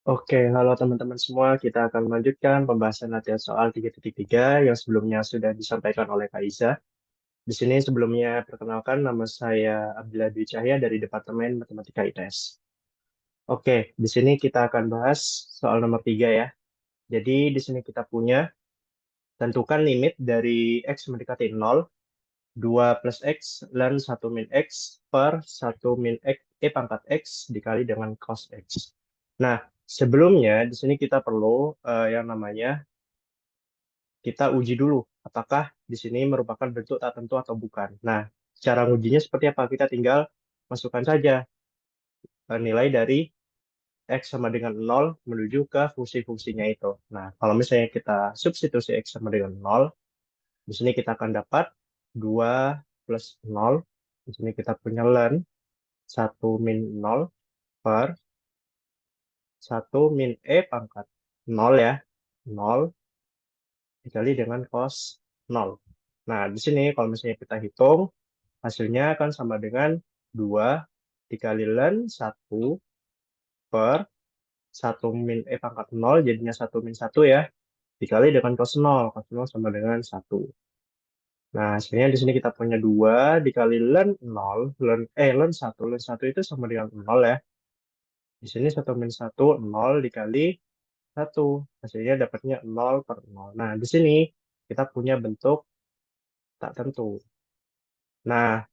Oke, halo teman-teman semua. Kita akan melanjutkan pembahasan latihan soal 3.3 yang sebelumnya sudah disampaikan oleh Kak Iza. Di sini sebelumnya perkenalkan nama saya Abdillah Dwi Cahya dari Departemen Matematika ITS. Oke, di sini kita akan bahas soal nomor 3 ya. Jadi di sini kita punya tentukan limit dari X mendekati 0, 2 plus X, ln 1 min X per 1 min X, E pangkat X dikali dengan cos X. Nah, sebelumnya di sini kita perlu yang namanya kita uji dulu apakah di sini merupakan bentuk tak tentu atau bukan. Nah, cara ujinya seperti apa? Kita tinggal masukkan saja nilai dari X sama dengan 0 menuju ke fungsi-fungsinya itu. Nah, kalau misalnya kita substitusi X sama dengan 0, di sini kita akan dapat 2 plus 0. Di sini kita punya ln 1 min 0 per 1 min E pangkat 0 ya. 0 dikali dengan cos 0. Nah, di sini kalau misalnya kita hitung, hasilnya akan sama dengan 2 dikali ln 1 per 1 min E pangkat 0, jadinya 1 min 1 ya, dikali dengan cos 0. Cos 0 sama dengan 1. Nah, hasilnya di sini kita punya 2 dikali ln 0, ln 1. Ln 1 itu sama dengan 0 ya. Di sini 1 min 1, 0 dikali 1. Hasilnya dapatnya 0 per 0. Nah, di sini kita punya bentuk tak tentu. Nah,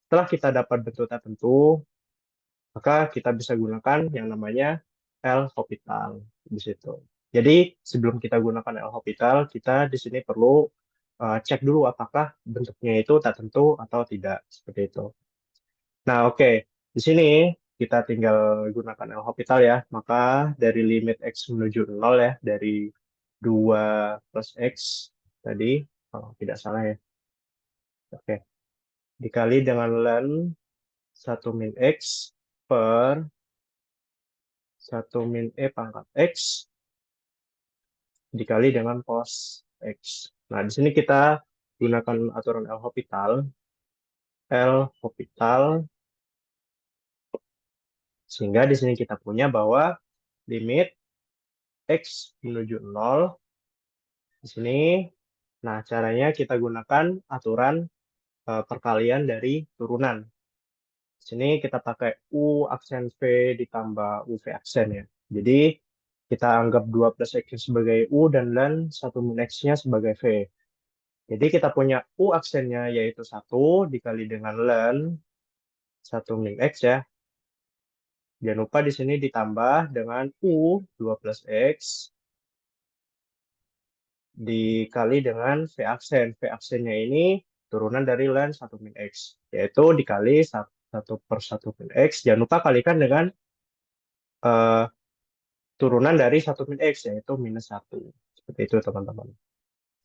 setelah kita dapat bentuk tak tentu, maka kita bisa gunakan yang namanya L'Hopital di situ. Jadi, sebelum kita gunakan L'Hopital, kita di sini perlu cek dulu apakah bentuknya itu tak tentu atau tidak, seperti itu. Nah, oke. Di sini kita tinggal gunakan L'Hopital ya. Maka dari limit X menuju 0 ya, dari 2 plus X tadi, kalau tidak salah ya. Oke. Dikali dengan ln 1 min X per 1 min E pangkat X dikali dengan cos X. Nah, di sini kita gunakan aturan L'Hopital. L'Hopital, sehingga di sini kita punya bahwa limit X menuju 0 di sini. Nah, caranya kita gunakan aturan perkalian dari turunan. Di sini kita pakai U aksen V ditambah UV aksen ya. Jadi, kita anggap 2 plus X sebagai U dan ln 1 min X-nya sebagai V. Jadi kita punya U aksennya yaitu 1 dikali dengan ln 1 min X ya. Jangan lupa di sini ditambah dengan U 2 plus X dikali dengan V aksen. V aksennya ini turunan dari ln 1 min X. Yaitu dikali 1 per 1 min X. Jangan lupa kalikan dengan eh, turunan dari 1 min X yaitu minus 1. Seperti itu teman-teman.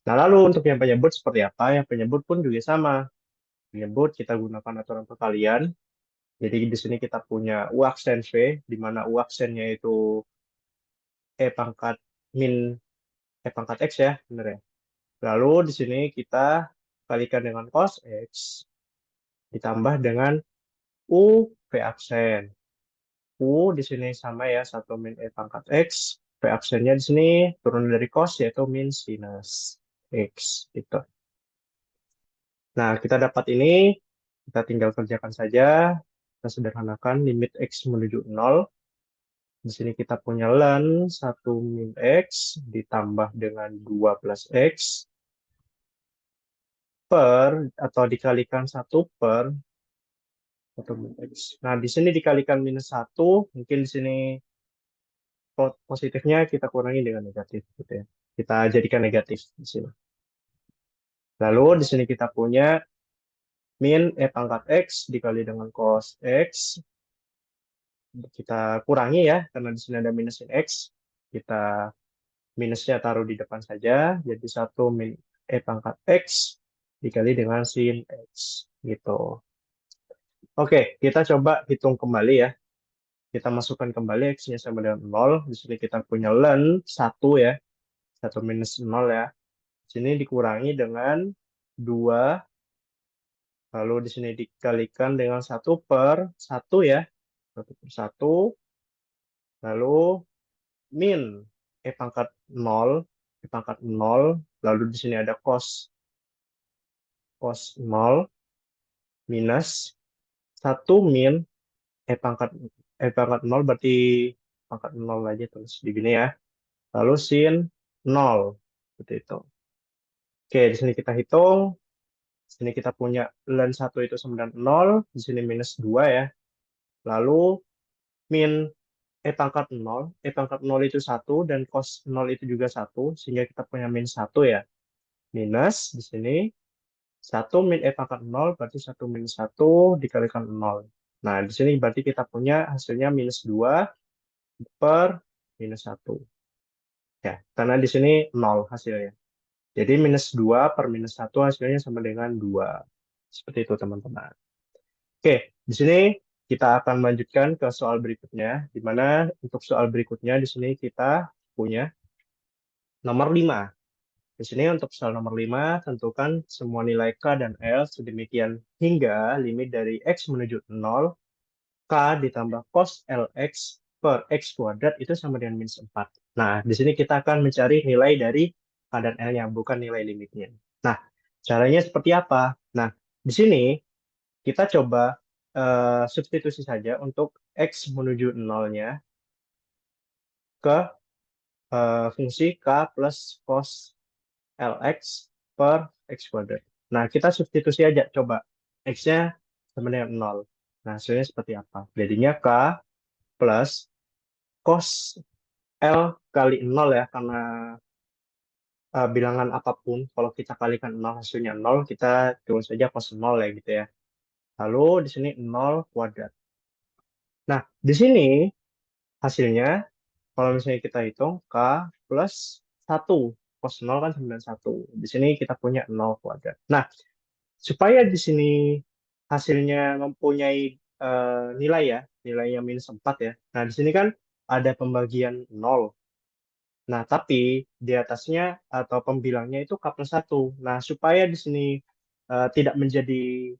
Nah lalu untuk yang penyebut seperti apa? Yang penyebut pun juga sama. Penyebut kita gunakan aturan perkalian. Jadi di sini kita punya U aksen V, di mana U aksennya itu E pangkat min E pangkat X ya, benar ya. Lalu di sini kita kalikan dengan cos X, ditambah dengan U V aksen. U di sini sama ya, 1 min E pangkat X. V aksennya di sini turun dari cos, yaitu min sinus X. Gitu. Nah, kita dapat ini, kita tinggal kerjakan saja. Kita sederhanakan limit X menuju 0. Di sini kita punya ln 1 min X ditambah dengan 2 plus X per atau dikalikan 1 per 1 min X. Nah, di sini dikalikan minus 1, mungkin di sini positifnya kita kurangi dengan negatif gitu ya. Kita jadikan negatif di sini. Lalu di sini kita punya min E pangkat X dikali dengan cos X. Kita kurangi ya, karena di sini ada minus sin X. Kita minusnya taruh di depan saja, jadi 1 min E pangkat X dikali dengan sin X. Gitu. Oke, kita coba hitung kembali ya. Kita masukkan kembali X-nya sama dengan 0. Di sini kita punya ln 1 ya. 1 minus 0 ya. Di sini dikurangi dengan 2. Lalu di sini dikalikan dengan 1 per 1 ya. 1 per 1. Lalu min pangkat 0, pangkat 0, lalu di sini ada cos 0 minus 1 min pangkat pangkat 0 berarti pangkat 0 aja tulis di sini ya. Lalu sin 0 seperti itu. Oke, di sini kita hitung. Di sini kita punya ln 1 itu sama dengan 0, di sini minus 2 ya. Lalu min pangkat 0, pangkat 0 itu 1 dan cos 0 itu juga 1, sehingga kita punya min 1 ya. Minus di sini 1 min pangkat 0 berarti 1 min 1 dikalikan 0. Nah, di sini berarti kita punya hasilnya minus 2 per minus 1. Ya, karena di sini 0 hasilnya. Jadi minus 2 per minus 1 hasilnya sama dengan 2. Seperti itu, teman-teman. Oke, di sini kita akan melanjutkan ke soal berikutnya, di mana untuk soal berikutnya di sini kita punya nomor 5. Di sini untuk soal nomor 5, tentukan semua nilai K dan L sedemikian hingga limit dari X menuju 0, K ditambah cos LX per X kuadrat itu sama dengan minus 4. Nah, di sini kita akan mencari nilai dari K dan L-nya, bukan nilai limitnya. Nah, caranya seperti apa? Nah, di sini kita coba substitusi saja untuk X menuju 0-nya ke fungsi K plus cos LX per X kuadrat. Nah, kita substitusi aja, coba. X-nya sama dengan 0. Nah, hasilnya seperti apa? Jadinya K plus cos L kali 0 ya, karena bilangan apapun, kalau kita kalikan 0 hasilnya 0, kita tulis saja cos 0 ya gitu ya. Lalu di sini 0 kuadrat. Nah, di sini hasilnya, kalau misalnya kita hitung, K plus 1. Cos 0 kan 91. Di sini kita punya 0 kuadrat. Nah, supaya di sini hasilnya mempunyai nilai ya, nilainya minus 4 ya. Nah, di sini kan ada pembagian 0. Nah, tapi di atasnya atau pembilangnya itu K plus 1. Nah, supaya di sini tidak menjadi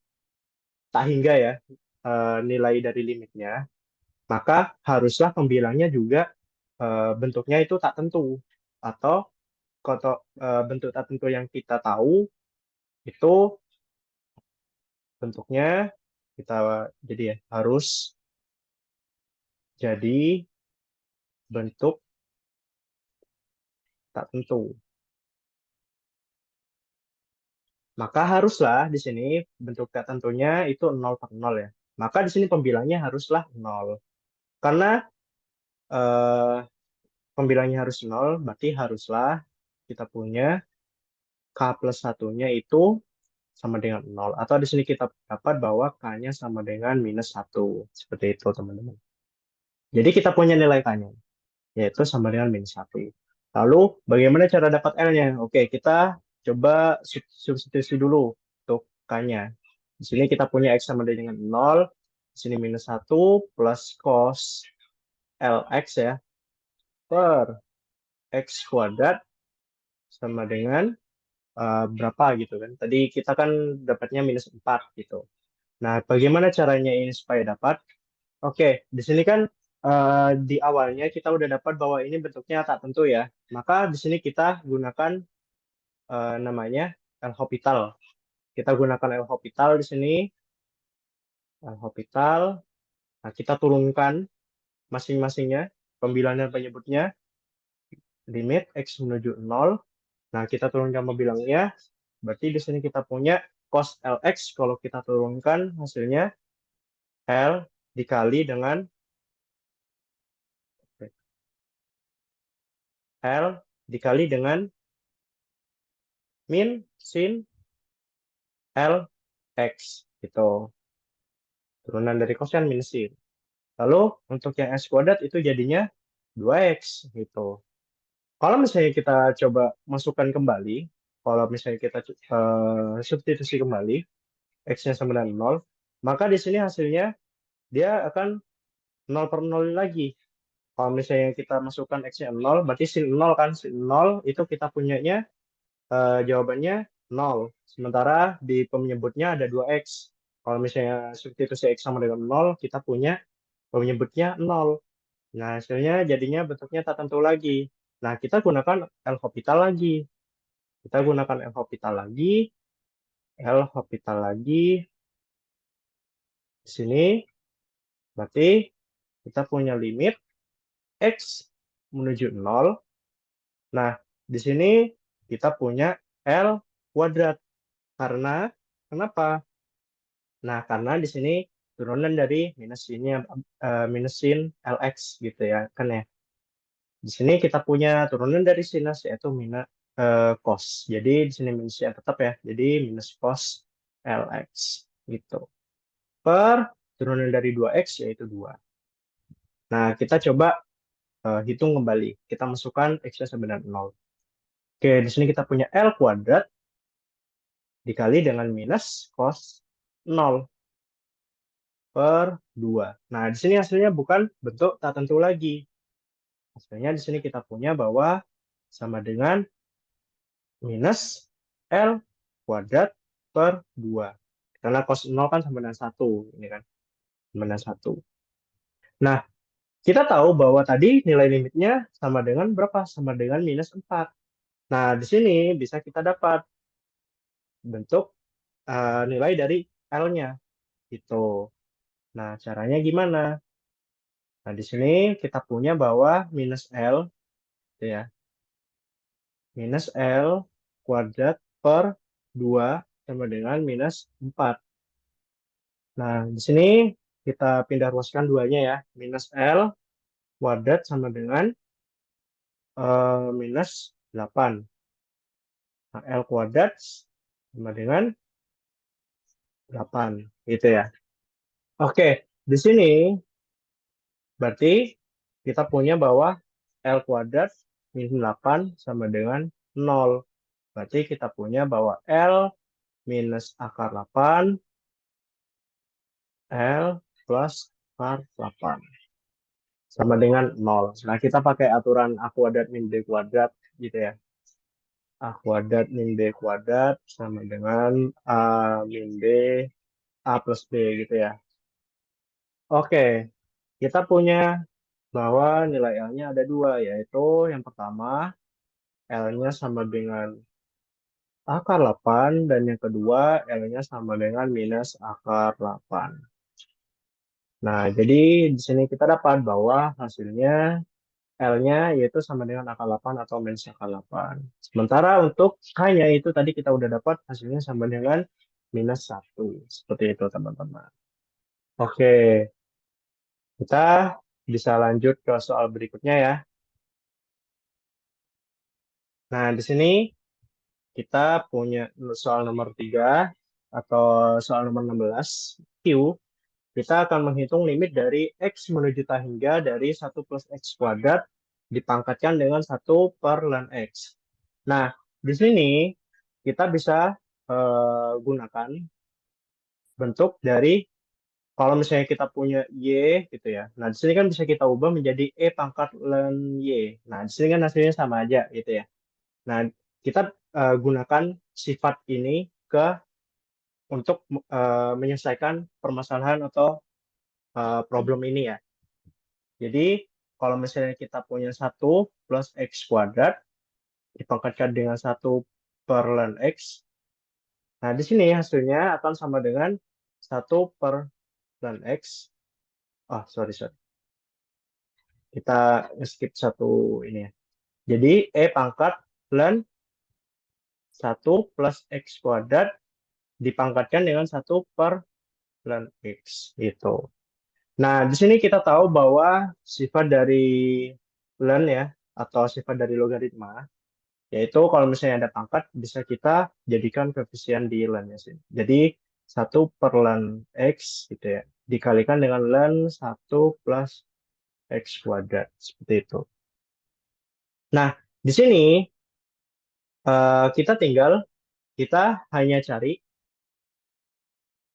tak hingga ya nilai dari limitnya, maka haruslah pembilangnya juga bentuknya itu tak tentu. Atau kalau bentuk tak tentu yang kita tahu itu bentuknya kita jadi ya harus jadi bentuk tak tentu. Maka haruslah di sini bentuk tak tentunya itu 0 per 0 ya. Maka di sini pembilangnya haruslah 0. Karena eh, pembilangnya harus 0, berarti haruslah kita punya K plus satunya itu sama dengan 0. Atau di sini kita dapat bahwa K-nya sama dengan minus 1. Seperti itu, teman-teman. Jadi kita punya nilai K-nya, yaitu sama dengan minus 1. Lalu, bagaimana cara dapat L-nya? Oke, kita coba substitusi dulu untuk K-nya. Di sini kita punya X sama dengan 0. Di sini minus 1 plus cos LX ya, per X kuadrat sama dengan berapa gitu kan. Tadi kita kan dapatnya minus 4 gitu. Nah, bagaimana caranya ini supaya dapat? Oke, di sini kan di awalnya kita udah dapat bahwa ini bentuknya tak tentu ya. Maka di sini kita gunakan namanya L'Hopital. Kita gunakan L'Hopital di sini. L'Hopital. Nah, kita turunkan masing-masingnya. Pembilangan dan penyebutnya. Limit X menuju 0. Nah, kita turunkan pembilangnya. Berarti di sini kita punya cos LX. Kalau kita turunkan hasilnya L dikali dengan L dikali dengan min sin L X gitu. Turunan dari cos kan min sin. Lalu untuk yang X kuadrat itu jadinya 2X gitu. Kalau misalnya kita coba masukkan kembali, kalau misalnya kita substitusi kembali, X-nya sama dengan 0, maka di sini hasilnya dia akan 0 per 0 lagi. Kalau misalnya kita masukkan X-nya 0, berarti sin 0 kan, sin 0 itu kita punyanya jawabannya 0. Sementara di penyebutnya ada 2X. Kalau misalnya substitusi X sama dengan 0, kita punya penyebutnya 0. Nah, hasilnya jadinya bentuknya tak tentu lagi. Nah, kita gunakan L'Hopital lagi. Kita gunakan L'Hopital lagi. L'Hopital lagi. Di sini berarti kita punya limit X menuju 0. Nah, di sini kita punya L kuadrat. Karena, kenapa? Nah, karena di sini turunan dari minus ini, minusin Lx gitu ya, kan ya. Di sini kita punya turunan dari sinus yaitu minus cos. Jadi di sini minusnya tetap ya. Jadi minus cos Lx gitu. Per turunan dari 2x yaitu 2. Nah, kita coba hitung kembali. Kita masukkan x-nya sama dengan 0. Oke, di sini kita punya L kuadrat dikali dengan minus cos 0 per 2. Nah, di sini hasilnya bukan bentuk tak tentu lagi. Hasilnya di sini kita punya bahwa sama dengan minus L kuadrat per 2. Karena cos 0 kan sama dengan 1. Ini kan, sama dengan 1. Nah, kita tahu bahwa tadi nilai limitnya sama dengan berapa? Sama dengan minus 4. Nah, di sini bisa kita dapat bentuk nilai dari L-nya. Gitu. Nah, caranya gimana? Nah, di sini kita punya bahwa minus L, gitu ya, minus L kuadrat per 2 sama dengan minus 4. Nah, di sini kita pindah ruaskan duanya ya. Minus L kuadrat sama dengan minus 8. Nah, L kuadrat sama dengan 8. Gitu ya. Oke, di sini berarti kita punya bahwa L kuadrat minus 8 sama dengan 0. Berarti kita punya bahwa L minus akar 8, L plus akar 8. Sama dengan 0. Nah, kita pakai aturan A kuadrat min B kuadrat gitu ya. A kuadrat min B kuadrat sama dengan A min B, A plus B gitu ya. Oke, kita punya bahwa nilai L-nya ada dua, yaitu yang pertama L-nya sama dengan akar 8, dan yang kedua L-nya sama dengan minus akar 8. Nah, jadi di sini kita dapat bahwa hasilnya L-nya yaitu sama dengan akar 8 atau minus akar 8. Sementara untuk K-nya itu tadi kita udah dapat hasilnya sama dengan minus 1. Seperti itu teman-teman. Oke, kita bisa lanjut ke soal berikutnya ya. Nah, di sini kita punya soal nomor 3 atau soal nomor 16, Q. Kita akan menghitung limit dari X menuju tak hingga dari 1 plus X kuadrat dipangkatkan dengan 1 per ln X. Nah, di sini kita bisa gunakan bentuk dari, kalau misalnya kita punya Y gitu ya. Nah, di sini kan bisa kita ubah menjadi E pangkat ln Y. Nah, di sini kan hasilnya sama aja gitu ya. Nah, kita gunakan sifat ini ke untuk menyelesaikan permasalahan atau problem ini ya. Jadi, kalau misalnya kita punya 1 plus X kuadrat dipangkatkan dengan 1 per ln X, nah di sini hasilnya akan sama dengan 1 per ln X. Sorry. Kita skip satu ini ya. Jadi, E pangkat ln 1 plus X kuadrat dipangkatkan dengan 1 per ln X. Gitu. Nah, di sini kita tahu bahwa sifat dari ln ya, atau sifat dari logaritma, yaitu kalau misalnya ada pangkat, bisa kita jadikan koefisien di ln-nya sini. Jadi, 1 per ln X gitu ya, dikalikan dengan ln 1 plus X kuadrat. Seperti itu. Nah, di sini kita hanya cari,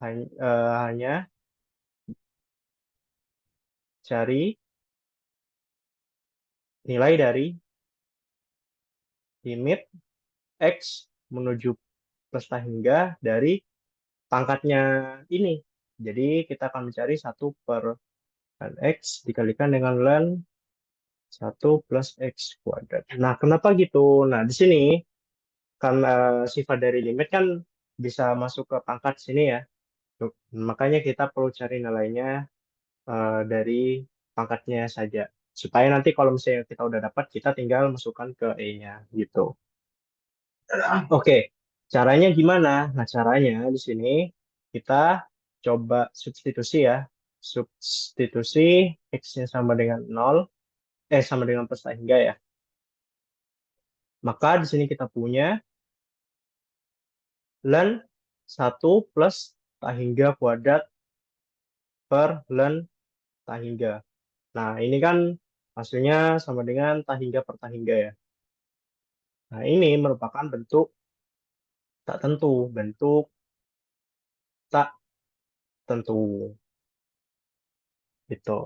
hanya cari nilai dari limit X menuju plus tak hingga dari pangkatnya ini. Jadi kita akan mencari 1 per ln X dikalikan dengan ln 1 plus X kuadrat. Nah, kenapa gitu? Nah, di sini karena sifat dari limit kan bisa masuk ke pangkat sini ya. Makanya kita perlu cari nilainya dari pangkatnya saja. Supaya nanti kalau misalnya kita udah dapat, kita tinggal masukkan ke E-nya gitu. Oke, caranya gimana? Nah, caranya di sini kita coba substitusi ya. Substitusi X-nya sama dengan 0, sama dengan plus tak hingga ya. Maka di sini kita punya ln 1 plus tak hingga kuadrat per ln tak hingga. Nah, ini kan hasilnya sama dengan tak hingga per tak hingga ya. Nah, ini merupakan bentuk tak tentu, bentuk tak tentu. Gitu.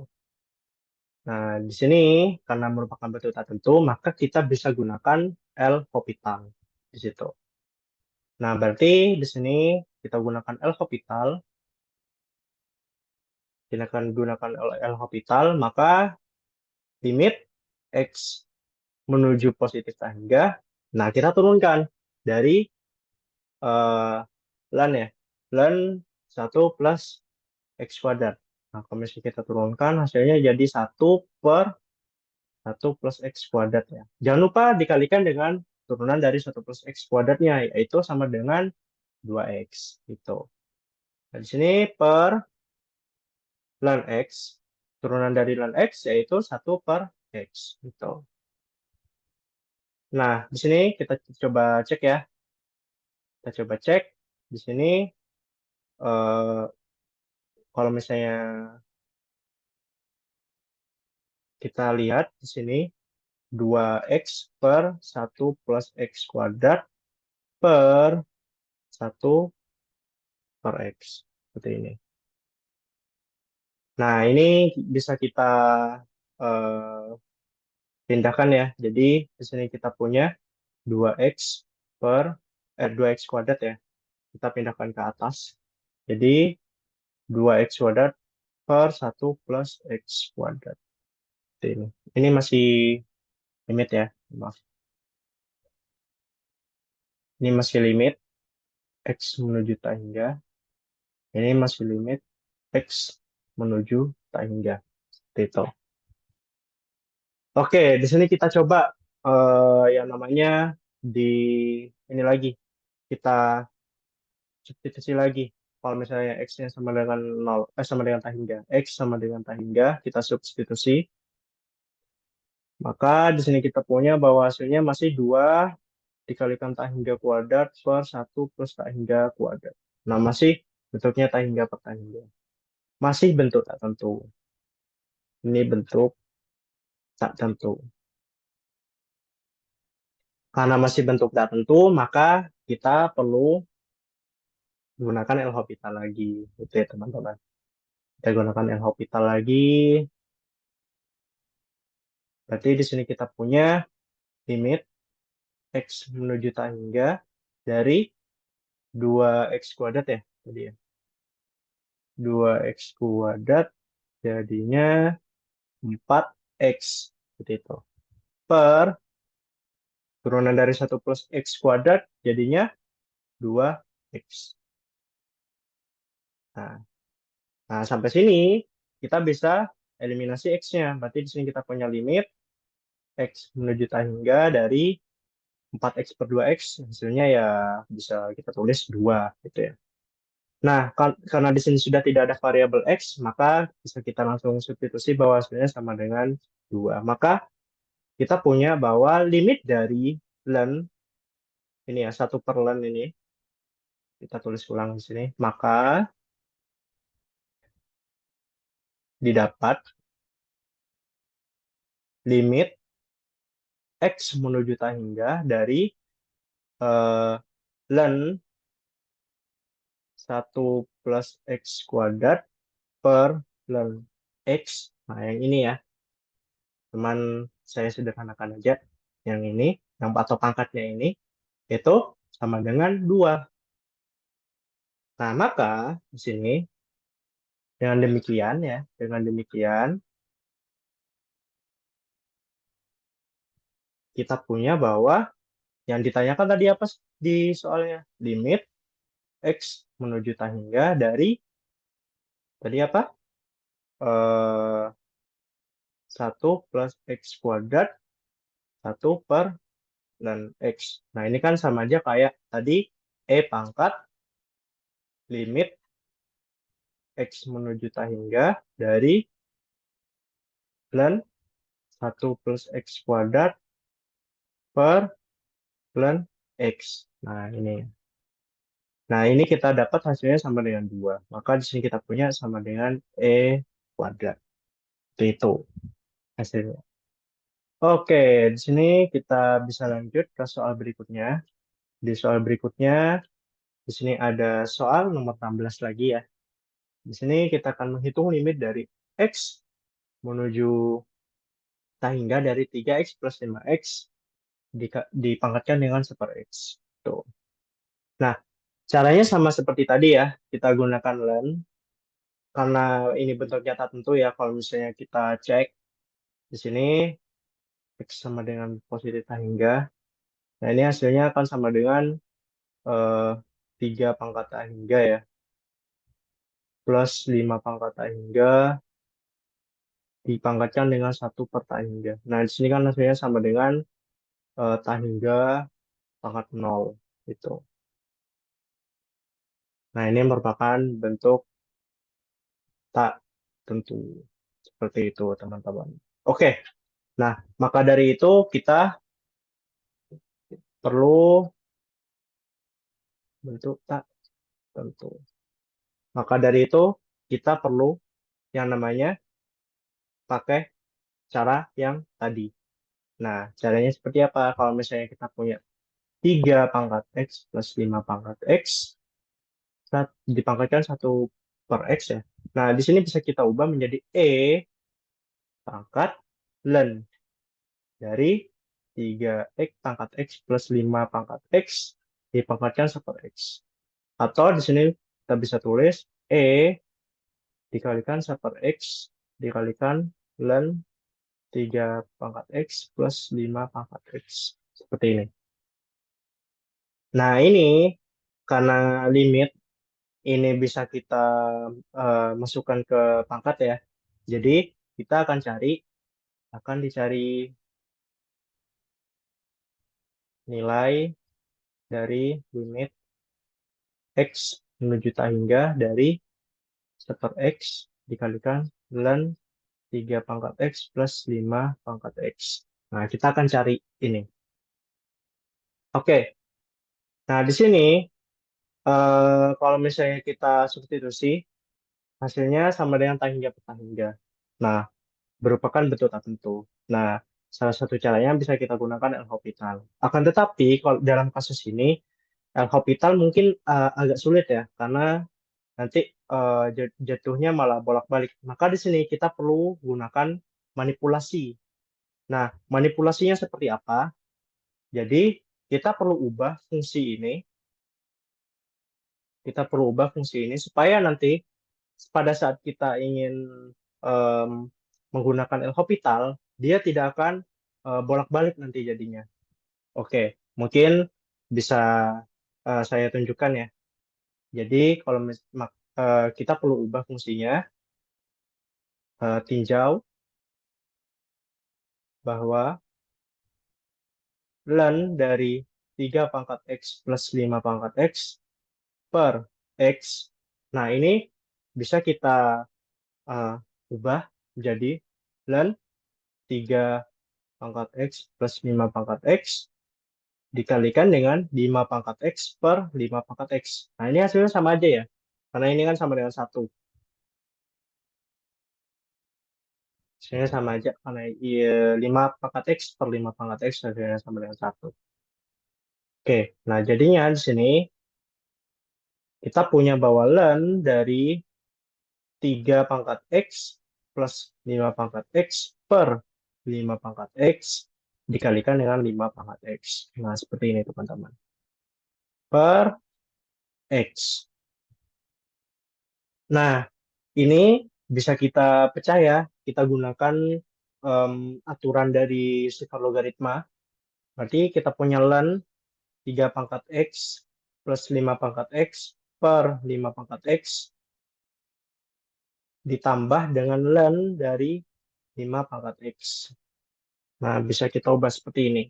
Nah, di sini karena merupakan bentuk tak tentu, maka kita bisa gunakan L'Hopital di situ. Nah, berarti di sini kita gunakan L'Hopital, kita akan gunakan L'Hopital, maka limit X menuju positif tangga. Nah, kita turunkan dari eh, ln ya, ln 1 plus X kuadrat. Nah, kalau misalnya kita turunkan, hasilnya jadi 1 plus X kuadrat ya. Jangan lupa dikalikan dengan turunan dari 1 plus X kuadratnya, yaitu sama dengan 2X. Gitu. Nah, di sini per ln X, turunan dari ln X yaitu 1 per X. Gitu. Nah, di sini kita coba cek ya. Kita coba cek. Di sini, eh, kalau misalnya kita lihat di sini, 2X per 1 plus X kuadrat per 1 per X. Seperti ini. Nah, ini bisa kita eh, pindahkan ya. Jadi, di sini kita punya 2X per 2X kuadrat ya. Kita pindahkan ke atas. Jadi, 2X kuadrat per 1 plus X kuadrat. Seperti ini. Ini masih limit ya. Maaf. Ini masih limit X menuju tak hingga. Ini masih limit X menuju tak hingga. Seperti itu. Oke, di sini kita coba yang namanya di ini lagi. Kita substitusi lagi. Kalau misalnya X-nya sama dengan 0, sama dengan tak hingga. X sama dengan tak hingga, kita substitusi. Maka di sini kita punya bahwa hasilnya masih 2 dikalikan tak hingga kuadrat per 1 plus tak hingga kuadrat. Nah, masih bentuknya tak hingga per tak hingga. Masih bentuk tak tentu. Ini bentuk tak tentu. Karena masih bentuk tak tentu, maka kita perlu gunakan L'Hopital lagi. Itu ya, teman-teman. Kita gunakan L'Hopital lagi. Berarti di sini kita punya limit X menuju tak hingga dari 2X kuadrat ya. Tadi ya. 2X kuadrat jadinya 4X. Seperti itu. Per turunan dari 1 plus X kuadrat jadinya 2X. Nah, nah, sampai sini kita bisa eliminasi X-nya. Berarti di sini kita punya limit X menuju tak hingga dari 4X per 2X. Hasilnya ya bisa kita tulis 2 gitu ya. Nah, karena di sini sudah tidak ada variabel X, maka bisa kita langsung substitusi bahwa hasilnya sama dengan 2. Maka kita punya bahwa limit dari ln, ini ya, 1 per ln ini, kita tulis ulang di sini, maka didapat limit X menuju tak hingga dari eh, ln 1 plus X kuadrat per ln X. Nah, yang ini ya, cuman saya sederhanakan aja. Yang ini, yang atau pangkatnya ini, itu sama dengan 2. Nah, maka di sini, dengan demikian ya, dengan demikian, kita punya bahwa yang ditanyakan tadi apa di soalnya? Limit X menuju tak hingga dari tadi apa? Eh, 1 plus X kuadrat 1 per dan X. Nah, ini kan sama aja kayak tadi E pangkat limit X menuju tak hingga dari ln 1 plus X kuadrat per ln X. Nah, ini. Nah, ini kita dapat hasilnya sama dengan 2. Maka di sini kita punya sama dengan E kuadrat. Itu hasilnya. Oke, di sini kita bisa lanjut ke soal berikutnya. Di soal berikutnya, di sini ada soal nomor 16 lagi ya. Di sini kita akan menghitung limit dari X menuju tak hingga dari 3X plus 5X dipangkatkan dengan 1 per X. Tuh. Nah, caranya sama seperti tadi ya. Kita gunakan ln. Karena ini bentuknya tak tentu ya. Kalau misalnya kita cek di sini X sama dengan positif tak hingga. Nah, ini hasilnya akan sama dengan eh, 3 pangkat tak hingga ya. Plus 5 pangkat tak hingga dipangkatkan dengan 1 per tak hingga. Nah, di sini kan hasilnya sama dengan tak hingga pangkat 0. Gitu. Nah, ini merupakan bentuk tak tentu. Seperti itu, teman-teman. Oke, nah, maka dari itu kita perlu bentuk tak tentu. Maka dari itu kita perlu yang namanya pakai cara yang tadi. Nah, caranya seperti apa? Kalau misalnya kita punya 3 pangkat X plus 5 pangkat X, dipangkatkan 1 per X ya. Nah, di sini bisa kita ubah menjadi E pangkat ln dari 3X pangkat X plus 5 pangkat X dipangkatkan 1 per X. Atau di sini kita bisa tulis E dikalikan 1 per X dikalikan ln 3 pangkat X plus 5 pangkat X. Seperti ini. Nah, ini karena limit ini bisa kita masukkan ke pangkat ya. Jadi, kita akan dicari nilai dari limit X menuju tak hingga dari 1 per X dikalikan ln 3 pangkat X plus 5 pangkat X. Nah, kita akan cari ini. Oke, nah di sini kalau misalnya kita substitusi, hasilnya sama dengan tak hingga per tak hingga. Nah, merupakan bentuk tak tentu. Nah, salah satu caranya bisa kita gunakan L'Hopital. Akan tetapi, kalau dalam kasus ini, L'Hopital mungkin agak sulit ya, karena nanti jatuhnya malah bolak-balik. Maka di sini kita perlu gunakan manipulasi. Nah, manipulasinya seperti apa? Jadi, kita perlu ubah fungsi ini. Kita perlu ubah fungsi ini supaya nanti pada saat kita ingin em, menggunakan L'Hopital, dia tidak akan bolak-balik nanti jadinya. Oke, mungkin bisa saya tunjukkan ya. Jadi kalau kita perlu ubah fungsinya, tinjau bahwa ln dari 3 pangkat X plus 5 pangkat X per X. Nah, ini bisa kita uh, ubah menjadi ln 3 pangkat X plus 5 pangkat X dikalikan dengan 5 pangkat X per 5 pangkat X. Nah, ini hasilnya sama aja ya. Karena ini kan sama dengan 1. Hasilnya sama aja. Karena 5 pangkat X per 5 pangkat X hasilnya sama dengan 1. Oke, nah jadinya di sini kita punya bahwa ln dari 3 pangkat X plus 5 pangkat X per 5 pangkat X dikalikan dengan 5 pangkat X. Nah, seperti ini teman-teman. Per X. Nah, ini bisa kita pecah ya. Kita gunakan aturan dari sifat logaritma. Berarti kita punya len 3 pangkat X plus 5 pangkat X per 5 pangkat X ditambah dengan len dari 5 pangkat X. Nah, bisa kita ubah seperti ini.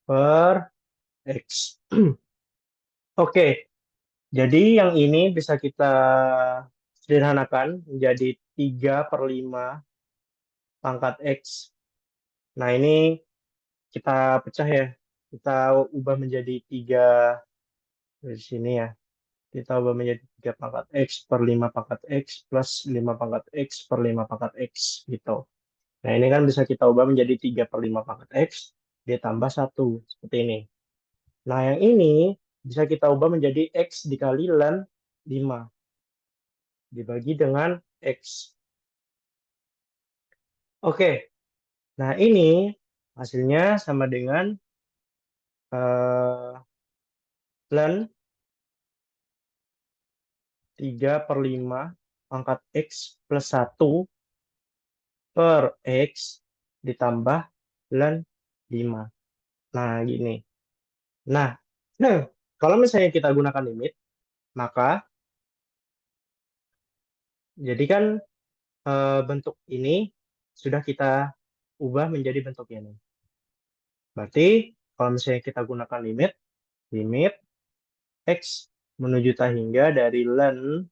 Per X. Oke, jadi yang ini bisa kita sederhanakan menjadi 3 per 5 pangkat X. Nah, ini kita pecah ya. Kita ubah menjadi 3 dari sini ya. Kita ubah menjadi 3 pangkat X per 5 pangkat X plus 5 pangkat X per 5 pangkat X gitu. Nah, ini kan bisa kita ubah menjadi 3 per 5 pangkat X ditambah 1 seperti ini. Nah, yang ini bisa kita ubah menjadi X dikali len 5 dibagi dengan X. Oke, nah ini hasilnya sama dengan len 3 per 5 pangkat X plus 1 per X ditambah len 5. Nah, gini. Nah, kalau misalnya kita gunakan limit, maka jadi kan bentuk ini sudah kita ubah menjadi bentuk ini. Berarti kalau misalnya kita gunakan limit, limit X menuju tak hingga dari len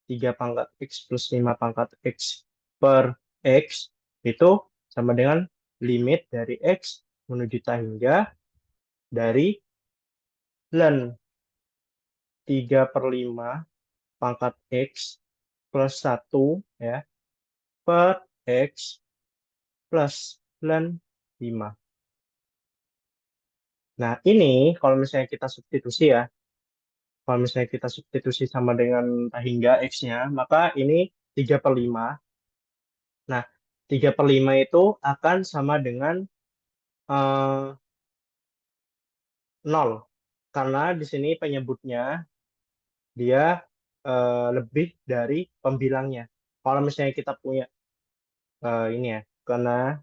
3 pangkat X plus 5 pangkat X per X itu sama dengan limit dari X menuju tak hingga dari len 3 per 5 pangkat X plus 1 ya per X plus len 5. Nah, ini kalau misalnya kita substitusi ya, kalau misalnya kita substitusi sama dengan tak hingga X-nya, maka ini 3 per 5. Nah, 3 per 5 itu akan sama dengan 0. Karena di sini penyebutnya dia lebih dari pembilangnya. Kalau misalnya kita punya ini ya, karena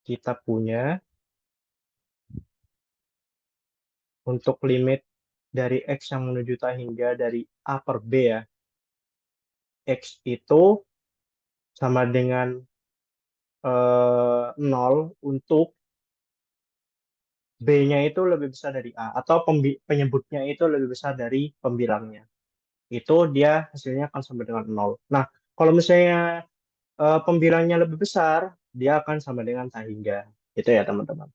kita punya untuk limit dari X yang menuju tak hingga dari A per B ya, X itu sama dengan 0 untuk B-nya itu lebih besar dari A, atau penyebutnya itu lebih besar dari pembilangnya. Itu dia hasilnya akan sama dengan 0. Nah, kalau misalnya pembilangnya lebih besar, dia akan sama dengan tak hingga. Itu ya, teman-teman.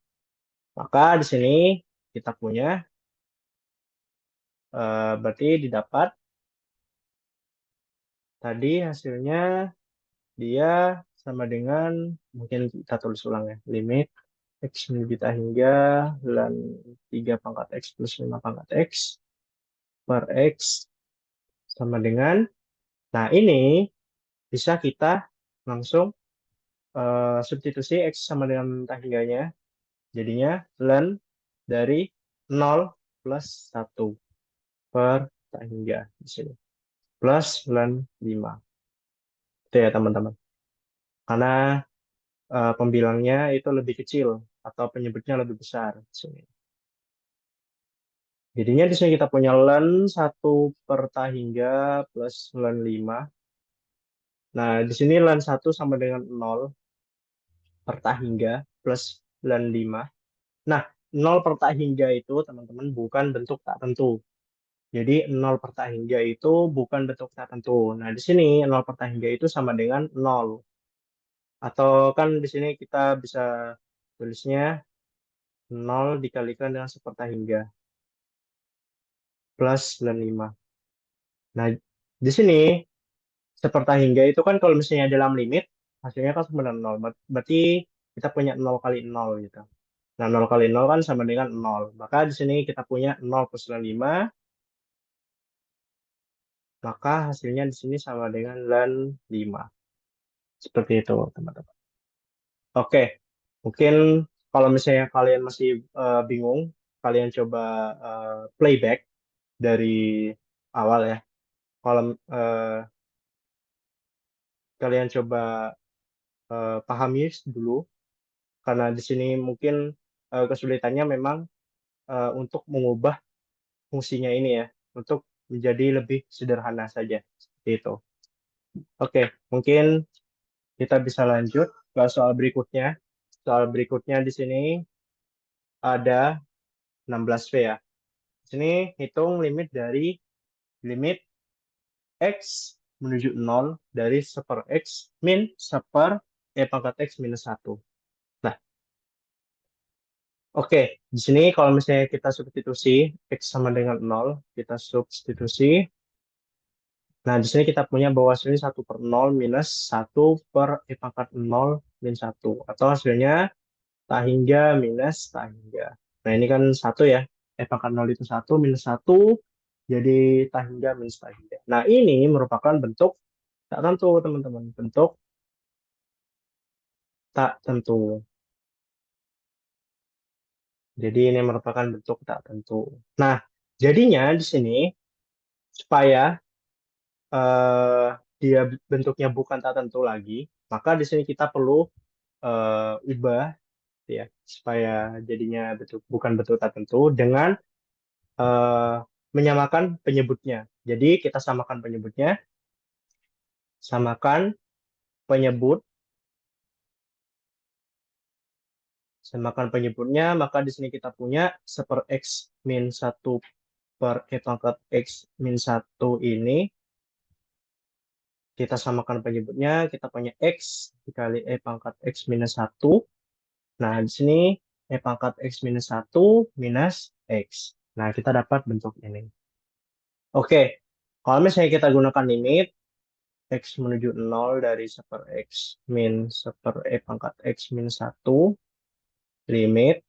Maka di sini kita punya, berarti didapat tadi hasilnya dia sama dengan, mungkin kita tulis ulang ya, limit X menuju tak hingga dan 3 pangkat X plus 5 pangkat X per X sama dengan, nah ini bisa kita langsung substitusi X sama dengan tak hingganya, jadinya len dari 0 plus 1 per tak hingga di sini. Plus len 5. Itu ya teman-teman. Karena pembilangnya itu lebih kecil atau penyebutnya lebih besar di sini. Jadinya di sini kita punya len 1 per tak hingga plus len 5. Nah, di sini len 1 sama dengan 0 per tak hingga plus len 5. Nah, 0 per tak hingga itu teman-teman bukan bentuk tak tentu. Jadi 0 per tak hingga itu bukan bentuk tak tentu. Nah, di sini 0 per tak hingga itu sama dengan 0. Atau kan di sini kita bisa tulisnya 0 dikalikan dengan 1 per tak hingga plus 5. Nah, di sini 1 per tak hingga itu kan kalau misalnya dalam limit, hasilnya kan sama dengan 0. Berarti kita punya 0 kali 0 gitu. Nah, 0 kali 0 kan sama dengan 0. Maka di sini kita punya 0 plus 5. Maka hasilnya di sini sama dengan len 5. Seperti itu, teman-teman. Oke, mungkin kalau misalnya kalian masih bingung, kalian coba playback dari awal ya. Kalau kalian coba pahami dulu karena di sini mungkin kesulitannya memang untuk mengubah fungsinya ini ya, untuk menjadi lebih sederhana saja. Seperti itu. Oke, mungkin kita bisa lanjut ke soal berikutnya. Soal berikutnya di sini ada 16V ya. Di sini hitung limit dari limit X menuju 0 dari 1/X min 1/E pangkat X minus 1. Nah, oke. Di sini kalau misalnya kita substitusi X sama dengan 0, kita substitusi. Nah, di sini kita punya bahwa hasilnya 1/0 minus 1/E pangkat 0 min 1. Atau hasilnya tak hingga minus tak hingga. Nah, ini kan 1 ya. E pangkat 0 itu 1 minus 1. Jadi tak hingga minus tak hingga. Nah, ini merupakan bentuk tak tentu, teman-teman. Bentuk tak tentu. Jadi ini merupakan bentuk tak tentu. Nah, jadinya di sini supaya eh, dia bentuknya bukan tak tentu lagi, maka di sini kita perlu ubah ya supaya jadinya bukan bentuk tak tentu dengan eh, menyamakan penyebutnya. Jadi kita samakan penyebutnya, samakan penyebut, samakan penyebutnya, maka di sini kita punya 1/X min 1/E pangkat X min 1 ini kita samakan penyebutnya, kita punya X dikali E pangkat X minus 1. Nah, di sini E pangkat X minus 1 minus X. Nah, kita dapat bentuk ini. Oke, kalau misalnya kita gunakan limit X menuju 0 dari 1/X min 1/E pangkat X minus 1, limit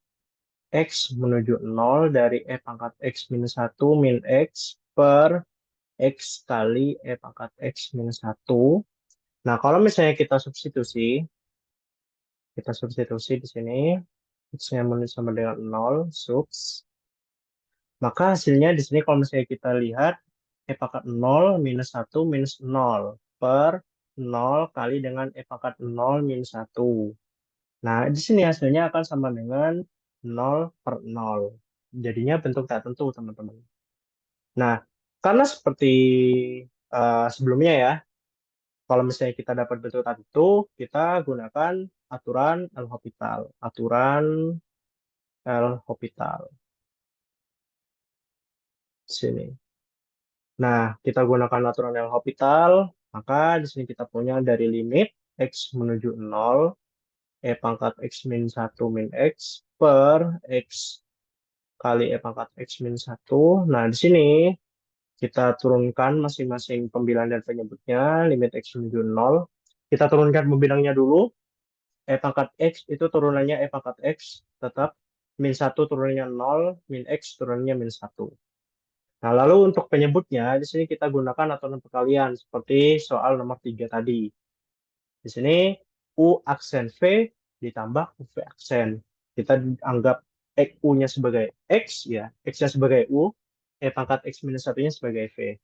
X menuju 0 dari E pangkat X minus 1 min X per X kali E pangkat X minus 1. Nah, kalau misalnya kita substitusi di sini, X-nya sama dengan 0, subs, maka hasilnya di sini kalau misalnya kita lihat, E pangkat 0 minus 1 minus 0 per 0 kali dengan E pangkat 0 minus 1. Nah, di sini hasilnya akan sama dengan 0/0. Jadinya bentuk tak tentu, teman-teman. Nah, karena seperti sebelumnya ya, kalau misalnya kita dapat bentuk tak tentu, kita gunakan aturan L'Hopital. Aturan L'Hopital. Sini. Nah, kita gunakan aturan L'Hopital, maka di sini kita punya dari limit X menuju 0, E pangkat X min 1 min X per X kali E pangkat X min 1. Nah, di sini kita turunkan masing-masing pembilang dan penyebutnya, limit X menuju 0. Kita turunkan pembilangnya dulu, E pangkat X itu turunannya E pangkat X tetap, min 1 turunannya 0, min X turunannya min 1. Nah, lalu untuk penyebutnya, di sini kita gunakan aturan perkalian, seperti soal nomor 3 tadi. Di sini, U aksen V ditambah UV aksen. Kita anggap U-nya sebagai X, ya. X-nya sebagai U, E pangkat X minus 1-nya sebagai V.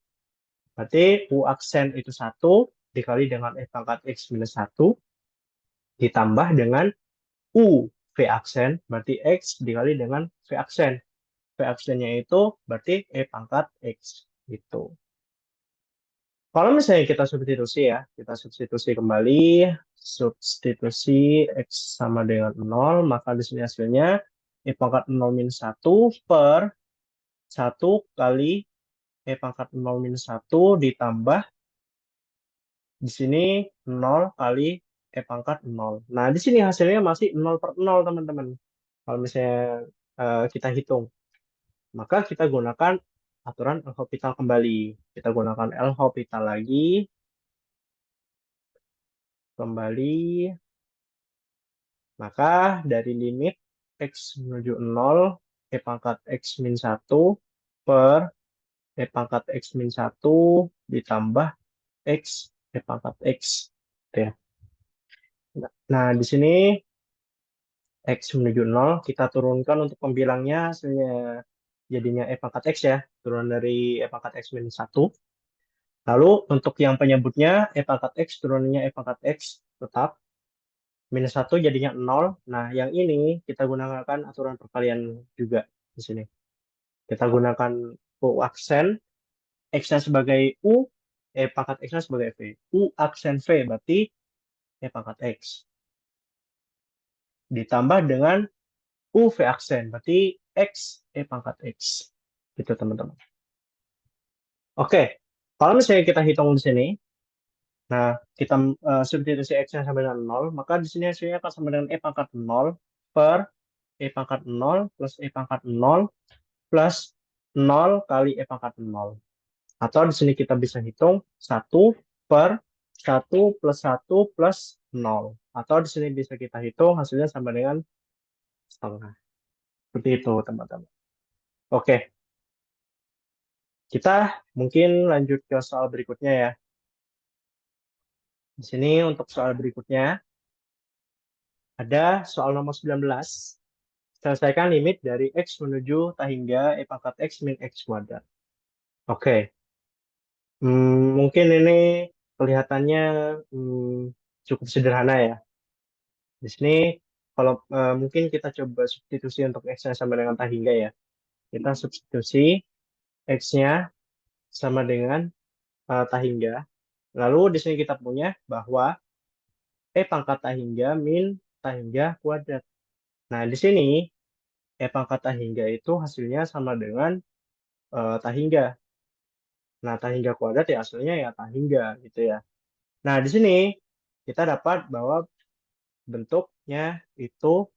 Berarti U aksen itu 1 dikali dengan E pangkat X minus 1, ditambah dengan U V aksen, berarti X dikali dengan V aksen. V aksennya itu berarti E pangkat X. Gitu. Kalau misalnya kita substitusi ya, kita substitusi kembali, substitusi X sama dengan 0, maka di sini hasilnya E pangkat 0 minus 1 per 1 kali E pangkat 0 minus 1 ditambah di sini 0 kali E pangkat 0. Nah, di sini hasilnya masih 0/0, teman-teman. Kalau misalnya kita hitung, maka kita gunakan aturan L'Hopital kembali. Kita gunakan L'Hopital lagi, kembali. Maka dari limit X menuju 0, E pangkat X min 1 per E pangkat X min 1 ditambah X E pangkat X. Ya. Nah, di sini X menuju 0, kita turunkan untuk pembilangnya hasilnya jadinya E pangkat X ya, turunan dari E pangkat X min 1. Lalu untuk yang penyebutnya E pangkat X turunannya E pangkat X tetap. Minus 1 jadinya 0. Nah, yang ini kita gunakan aturan perkalian juga di sini. Kita gunakan U aksen, X-nya sebagai U, pangkat X-nya sebagai V. U aksen V berarti pangkat X. Ditambah dengan U V aksen, berarti X, pangkat X. Gitu, teman-teman. Oke, kalau misalnya kita hitung di sini, nah, kita substitusi X-nya sama dengan 0, maka di sini hasilnya akan sama dengan pangkat 0 per pangkat 0 plus pangkat 0 plus 0 kali pangkat 0. Atau di sini kita bisa hitung 1 per 1 plus 1 plus 0. Atau di sini bisa kita hitung hasilnya sama dengan setengah. Seperti itu, teman-teman. Oke, kita mungkin lanjut ke soal berikutnya ya. Di sini untuk soal berikutnya, ada soal nomor 19. Selesaikan limit dari X menuju hingga pangkat X min X kuadrat. Oke, mungkin ini kelihatannya cukup sederhana ya. Di sini kalau mungkin kita coba substitusi untuk X-nya sama dengan hingga ya. Kita substitusi X-nya sama dengan hingga. Lalu di sini kita punya bahwa pangkat hingga min hingga kuadrat. Nah, di sini pangkat hingga itu hasilnya sama dengan hingga. Nah, hingga kuadrat ya hasilnya ya hingga gitu ya. Nah, di sini kita dapat bahwa bentuknya itu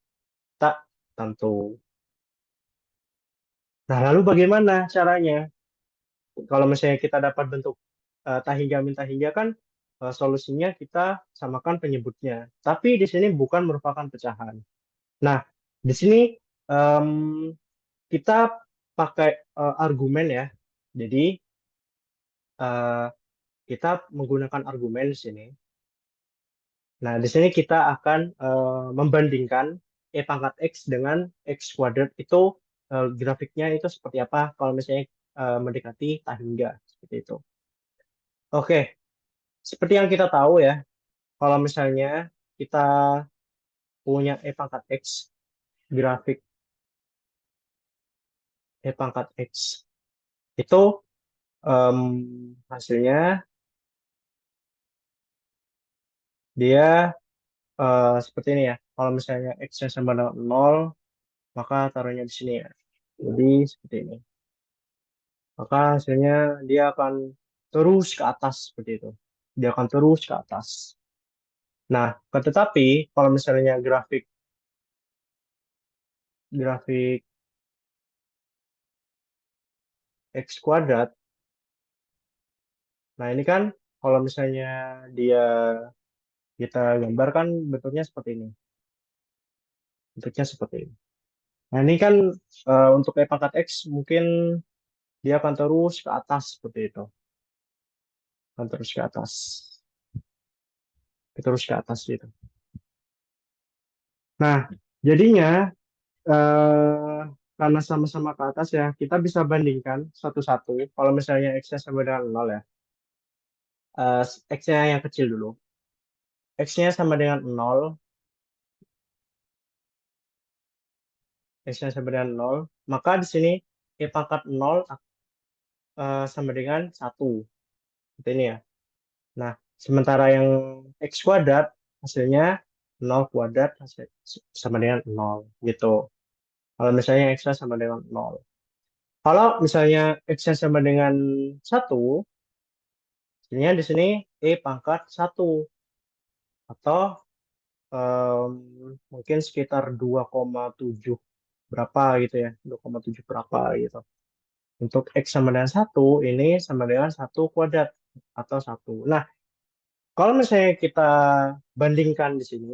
tak tentu. Nah, lalu bagaimana caranya? Kalau misalnya kita dapat bentuk hingga min hingga kan solusinya kita samakan penyebutnya. Tapi di sini bukan merupakan pecahan. Nah, di sini em, kita pakai argumen ya. Jadi eh, kita menggunakan argumen di sini. Nah, di sini kita akan membandingkan pangkat X dengan X kuadrat itu grafiknya itu seperti apa kalau misalnya mendekati hingga seperti itu. Oke, seperti yang kita tahu ya, kalau misalnya kita punya pangkat X, grafik pangkat X itu em, hasilnya dia seperti ini ya. Kalau misalnya X-nya sama dengan 0, maka taruhnya di sini ya. Jadi seperti ini. Maka hasilnya dia akan terus ke atas seperti itu. Dia akan terus ke atas. Nah, tetapi kalau misalnya grafik X kuadrat, nah ini kan kalau misalnya dia kita gambarkan bentuknya seperti ini. Bentuknya seperti ini. Nah, ini kan untuk pangkat X mungkin dia akan terus ke atas seperti itu. Akan terus ke atas. Terus ke atas gitu. Nah, jadinya eh, karena sama-sama ke atas ya, kita bisa bandingkan satu-satu. Kalau misalnya X-nya sama dengan 0 ya, eh, X-nya yang kecil dulu. X-nya sama dengan 0, X-nya sama dengan 0, maka di sini pangkat 0 sama dengan 1. Seperti ini ya. Nah, sementara yang X kuadrat hasilnya 0 kuadrat sama dengan 0 gitu. Kalau misalnya X-nya sama dengan 0. Kalau misalnya X-nya sama dengan 1, hasilnya di sini pangkat 1 atau em, mungkin sekitar 2,7 berapa gitu ya, 2,7 berapa gitu. Untuk X sama dengan 1, ini sama dengan 1 kuadrat atau 1. Nah, kalau misalnya kita bandingkan di sini,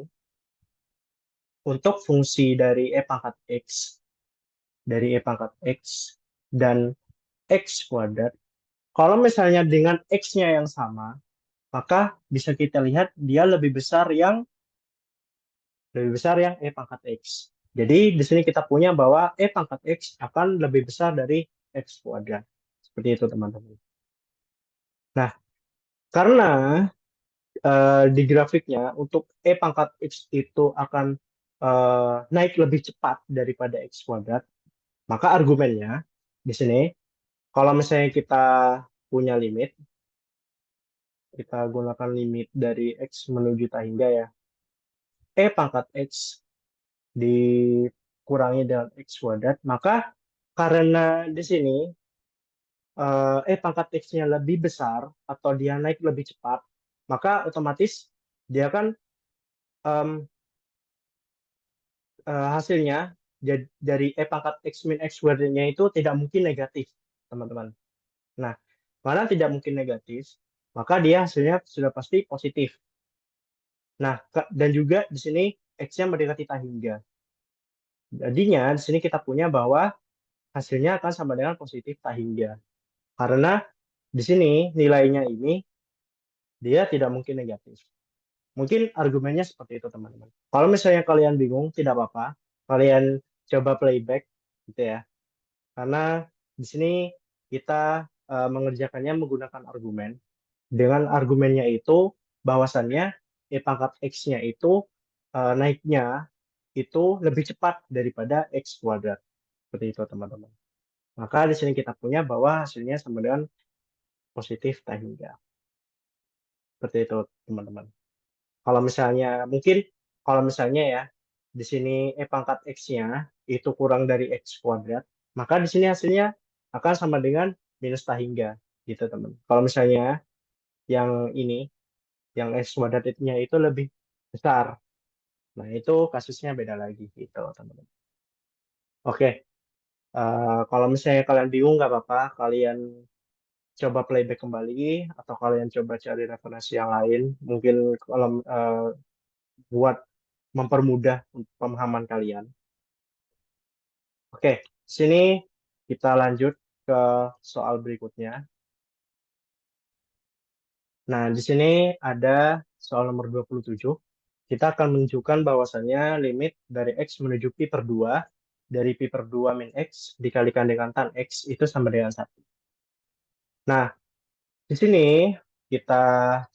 untuk fungsi dari pangkat X, dari pangkat X dan X kuadrat, kalau misalnya dengan X-nya yang sama, maka bisa kita lihat dia lebih besar yang pangkat X. Jadi di sini kita punya bahwa pangkat X akan lebih besar dari X kuadrat. Seperti itu teman-teman. Nah, karena di grafiknya untuk E pangkat X itu akan naik lebih cepat daripada X kuadrat, maka argumennya di sini, kalau misalnya kita punya limit, kita gunakan limit dari X menuju tak hingga ya, E pangkat X dikurangi dengan X kuadrat, maka karena di sini pangkat X-nya lebih besar atau dia naik lebih cepat, maka otomatis dia kan em, hasilnya dari pangkat X min X kuadratnya itu tidak mungkin negatif, teman-teman. Nah, karena tidak mungkin negatif, maka dia hasilnya sudah pasti positif. Nah, dan juga di sini X-nya mendekati tak hingga. Jadinya di sini kita punya bahwa hasilnya akan sama dengan positif tak hingga. Karena di sini nilainya ini dia tidak mungkin negatif. Mungkin argumennya seperti itu, teman-teman. Kalau misalnya kalian bingung, tidak apa-apa. Kalian coba playback gitu ya. Karena di sini kita mengerjakannya menggunakan argumen. Dengan argumennya itu bahwasannya pangkat X-nya itu naiknya itu lebih cepat daripada X kuadrat. Seperti itu, teman-teman. Maka di sini kita punya bahwa hasilnya sama dengan positif tak hingga. Seperti itu, teman-teman. Kalau misalnya, mungkin kalau misalnya ya, di sini pangkat X-nya itu kurang dari X kuadrat, maka di sini hasilnya akan sama dengan minus tak hingga. Gitu, teman. Kalau misalnya yang ini, yang X kuadratnya itu lebih besar. Nah, itu kasusnya beda lagi gitu, teman-teman. Oke, kalau misalnya kalian bingung nggak apa-apa, kalian coba playback kembali atau kalian coba cari referensi yang lain. Mungkin kalau buat mempermudah pemahaman kalian. Oke, sini kita lanjut ke soal berikutnya. Nah, di sini ada soal nomor 27. Kita akan menunjukkan bahwasannya limit dari X menuju pi per 2 dari pi per 2 min X dikalikan dengan tan X itu sama dengan 1. Nah, di sini kita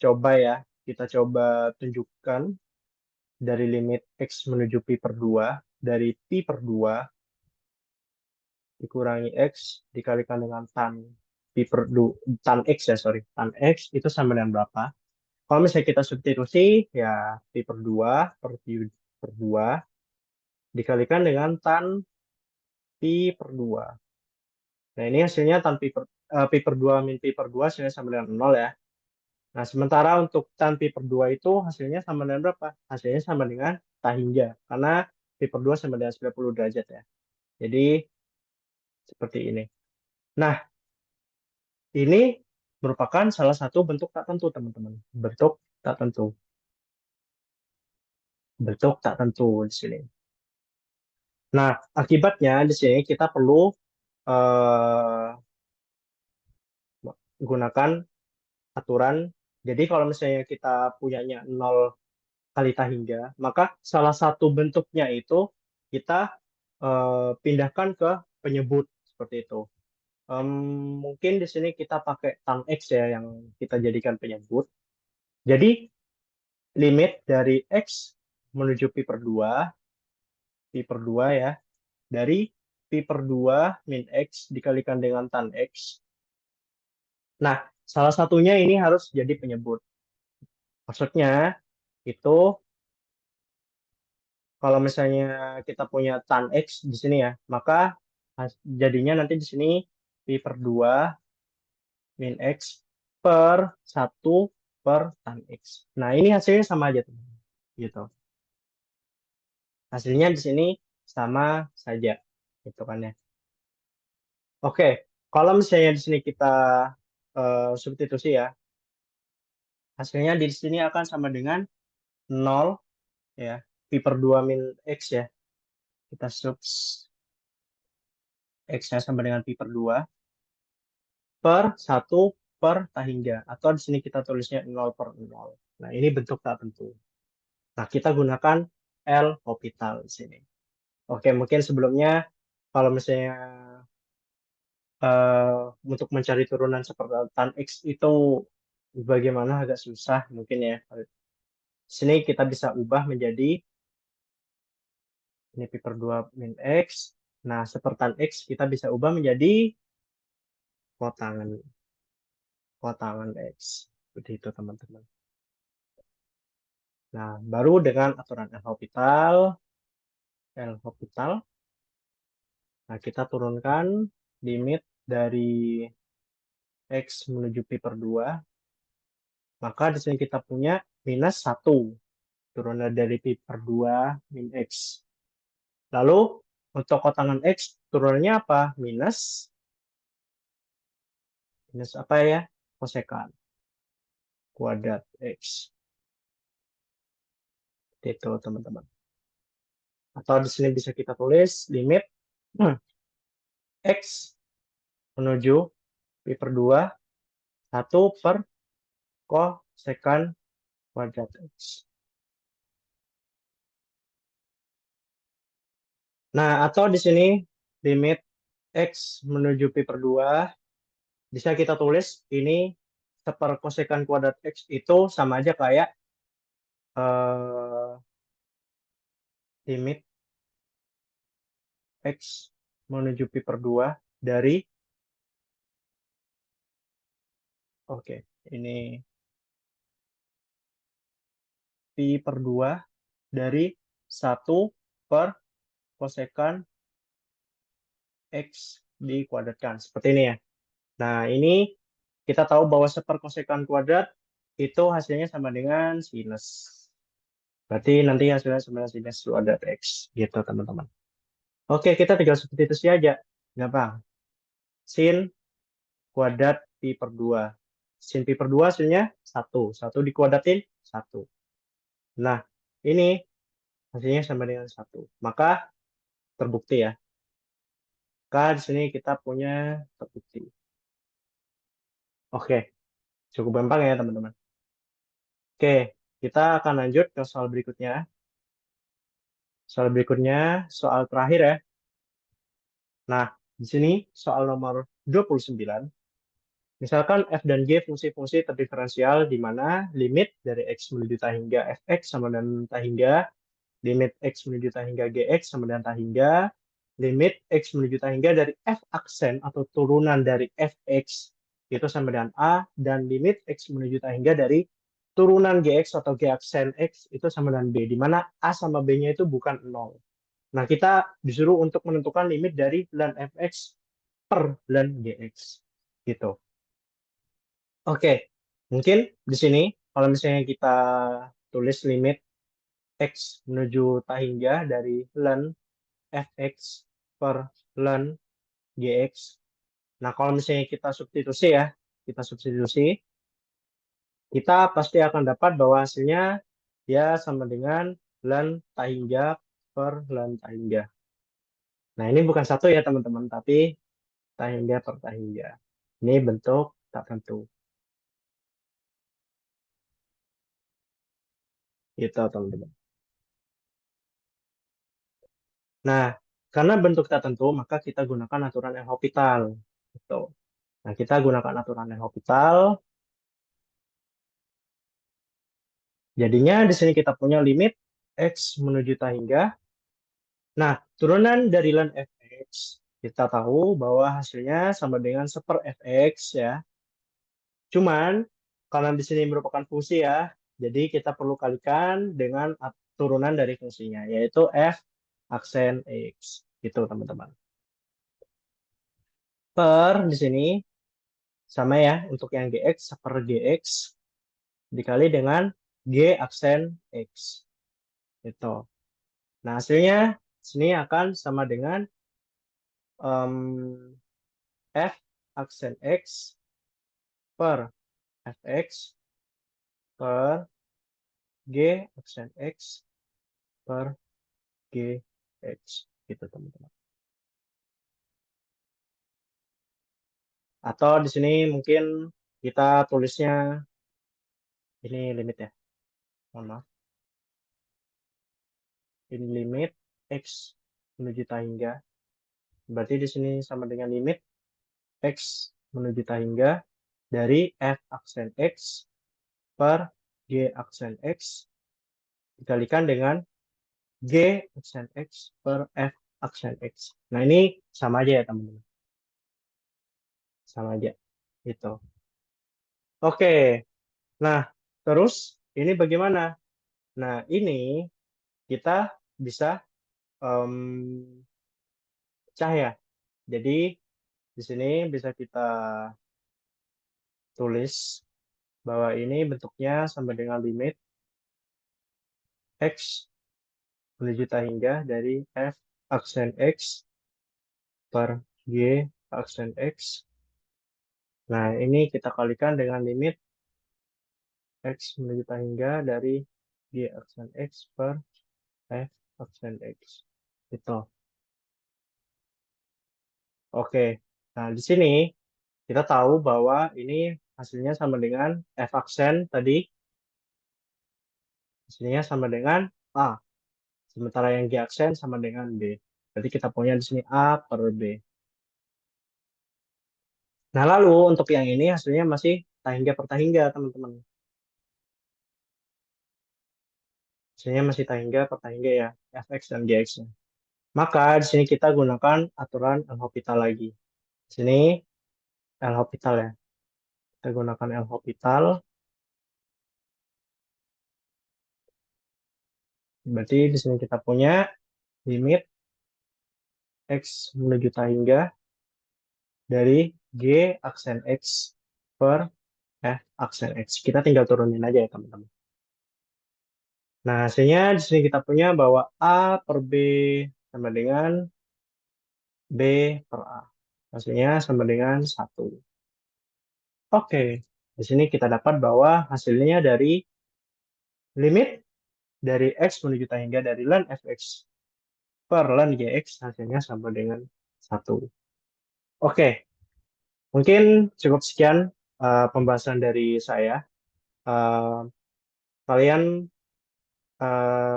coba ya, kita coba tunjukkan dari limit X menuju pi per 2 dari pi per 2 dikurangi X dikalikan dengan tan pi per 2, tan X ya, sorry. Tan X itu sama dengan berapa? Kalau misalnya kita substitusi, ya pi per 2 per pi per 2 dikalikan dengan tan pi per 2. Nah, ini hasilnya tan pi per 2 min pi per 2 hasilnya sama dengan 0 ya. Nah, sementara untuk tan pi per 2 itu hasilnya sama dengan berapa? Hasilnya sama dengan tak hingga. Karena pi per 2 sama dengan 90 derajat ya. Jadi, seperti ini. Nah, ini merupakan salah satu bentuk tak tentu, teman-teman. Bentuk tak tentu. Bentuk tak tentu di sini. Nah, akibatnya di sini kita perlu eh, gunakan aturan. Jadi kalau misalnya kita punyanya 0 kali tak hingga, maka salah satu bentuknya itu kita pindahkan ke penyebut seperti itu. Mungkin di sini kita pakai tan X ya yang kita jadikan penyebut. Jadi limit dari X menuju pi per 2, pi per 2 ya, dari pi per 2 min X dikalikan dengan tan X. Nah, salah satunya ini harus jadi penyebut. Maksudnya itu kalau misalnya kita punya tan X di sini ya, maka jadinya nanti di sini pi per 2 min X per 1 per tan X. Nah, ini hasilnya sama aja, teman. Gitu. Hasilnya di sini sama saja. Gitu kan ya. Oke, kalau misalnya di sini kita substitusi ya, hasilnya di sini akan sama dengan 0 ya, pi per 2 min X ya. Kita subs X-nya sama dengan pi per 2 per 1 per tak hingga. Atau di sini kita tulisnya 0 per 0. Nah, ini bentuk tak tentu. Nah, kita gunakan L hospital di sini. Oke, mungkin sebelumnya kalau misalnya untuk mencari turunan seperti tan X itu bagaimana agak susah mungkin ya. Sini kita bisa ubah menjadi ini pi per 2 min X. Nah, sepertan X kita bisa ubah menjadi kuotangan X. Seperti itu, teman-teman. Nah, baru dengan aturan L'Hopital, nah kita turunkan limit dari X menuju pi per 2. Maka di sini kita punya minus 1. Turunan dari pi per 2 min X. Lalu, untuk kotangan X, turunannya apa? Minus apa ya? Kosekan kuadrat X. Itu, teman-teman. Atau di sini bisa kita tulis limit X menuju pi per 2, 1 per kosekan kuadrat X. Nah, atau di sini limit X menuju pi per 2, bisa kita tulis ini seperkosekan kuadrat X itu sama aja kayak limit X menuju pi per 2 dari, oke, ini pi per 2 dari 1 per kosekan X dikuadratkan. Seperti ini ya. Nah, ini kita tahu bahwa seperkosekan kuadrat itu hasilnya sama dengan sinus. Berarti nanti hasilnya sama dengan sinus kuadrat X. Gitu, teman-teman. Oke, kita tinggal substitusi aja. Gampang. Sin kuadrat pi per 2. Sin pi per 2 hasilnya 1. 1 dikuadratin, 1. Nah, ini hasilnya sama dengan 1. Maka terbukti ya. Maka di sini kita punya terbukti. Oke, cukup gampang ya teman-teman. Oke, kita akan lanjut ke soal berikutnya. Soal berikutnya, soal terakhir ya. Nah, di sini soal nomor 29. Misalkan f dan g fungsi-fungsi terdiferensial di mana limit dari x menuju tah hingga fx sama dengan tah hingga, limit x menuju tah hingga gx sama dengan tah hingga, limit x menuju tah hingga dari f aksen atau turunan dari fx itu sama dengan a, dan limit x menuju tah hingga dari turunan gx atau g aksen x itu sama dengan b, di mana a sama b-nya itu bukan 0. Nah, kita disuruh untuk menentukan limit dari ln fx per ln gx. Gitu. Oke, mungkin di sini kalau misalnya kita tulis limit x menuju tah hingga dari ln fx per ln gx. Nah, kalau misalnya kita substitusi ya, kita pasti akan dapat bahwa hasilnya ya sama dengan ln tah hingga per ln tah hingga. Nah, ini bukan satu ya teman-teman, tapi tah hingga per tah hingga. Ini bentuk tak tentu. Gitu teman-teman. Nah, karena bentuk tak tentu, maka kita gunakan aturan L'Hopital. Gitu. Nah, kita gunakan aturan L'Hopital. Jadinya di sini kita punya limit x menuju tah hingga. Nah, turunan dari ln fx, kita tahu bahwa hasilnya sama dengan seper fx ya. Cuman, karena di sini merupakan fungsi ya, jadi kita perlu kalikan dengan turunan dari fungsinya, yaitu f aksen x. Gitu, teman-teman. Per di sini sama ya, untuk yang gx, seper gx dikali dengan g aksen x. Itu. Nah, hasilnya sini akan sama dengan f aksen x per fx per g aksen x per gx. Gitu, teman-teman. Atau di sini mungkin kita tulisnya ini limit ya. Mohon maaf. Ini limit x menuju tah hingga. Berarti di sini sama dengan limit x menuju tah hingga dari F aksen X per G aksen X dikalikan dengan G aksen X per F aksen X. Nah, ini sama aja ya, teman-teman. Sama aja. Gitu. Oke. Nah, terus ini bagaimana? Nah, ini kita bisa em, pecah ya. Jadi, di sini bisa kita tulis bahwa ini bentuknya sama dengan limit X menuju hingga dari F aksen X per G aksen X. Nah, ini kita kalikan dengan limit X menuju hingga dari G aksen X per F aksen X. Itu. Oke. Nah, di sini kita tahu bahwa ini hasilnya sama dengan F aksen tadi, hasilnya sama dengan A. Sementara yang G aksen sama dengan B. Jadi kita punya di sini A per B. Nah, lalu untuk yang ini hasilnya masih tahingga per tahingga, teman-teman. Hasilnya masih tahingga per tahingga ya, Fx dan Gx-nya. Maka di sini kita gunakan aturan L'Hopital lagi. Di sini L'Hopital ya. Kita gunakan L'Hopital. Berarti di sini kita punya limit X menuju tahingga dari G aksen X per F aksen X. Kita tinggal turunin aja ya, teman-teman. Nah, hasilnya di sini kita punya bahwa A per B sama dengan B per A. Hasilnya sama dengan 1. Oke, di sini kita dapat bahwa hasilnya dari limit dari X menuju hingga dari ln Fx per ln Gx hasilnya sama dengan 1. Oke, mungkin cukup sekian pembahasan dari saya. Eh, Kalian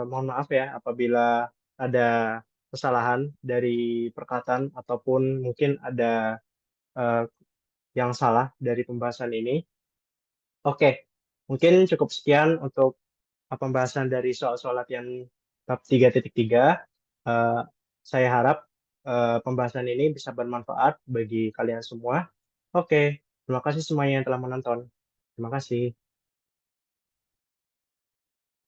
mohon maaf ya apabila ada kesalahan dari perkataan ataupun mungkin ada eh, yang salah dari pembahasan ini. Oke, mungkin cukup sekian untuk pembahasan dari soal-soal latihan bab 3.3. Eh, saya harap pembahasan ini bisa bermanfaat bagi kalian semua. Oke, terima kasih semuanya yang telah menonton. Terima kasih.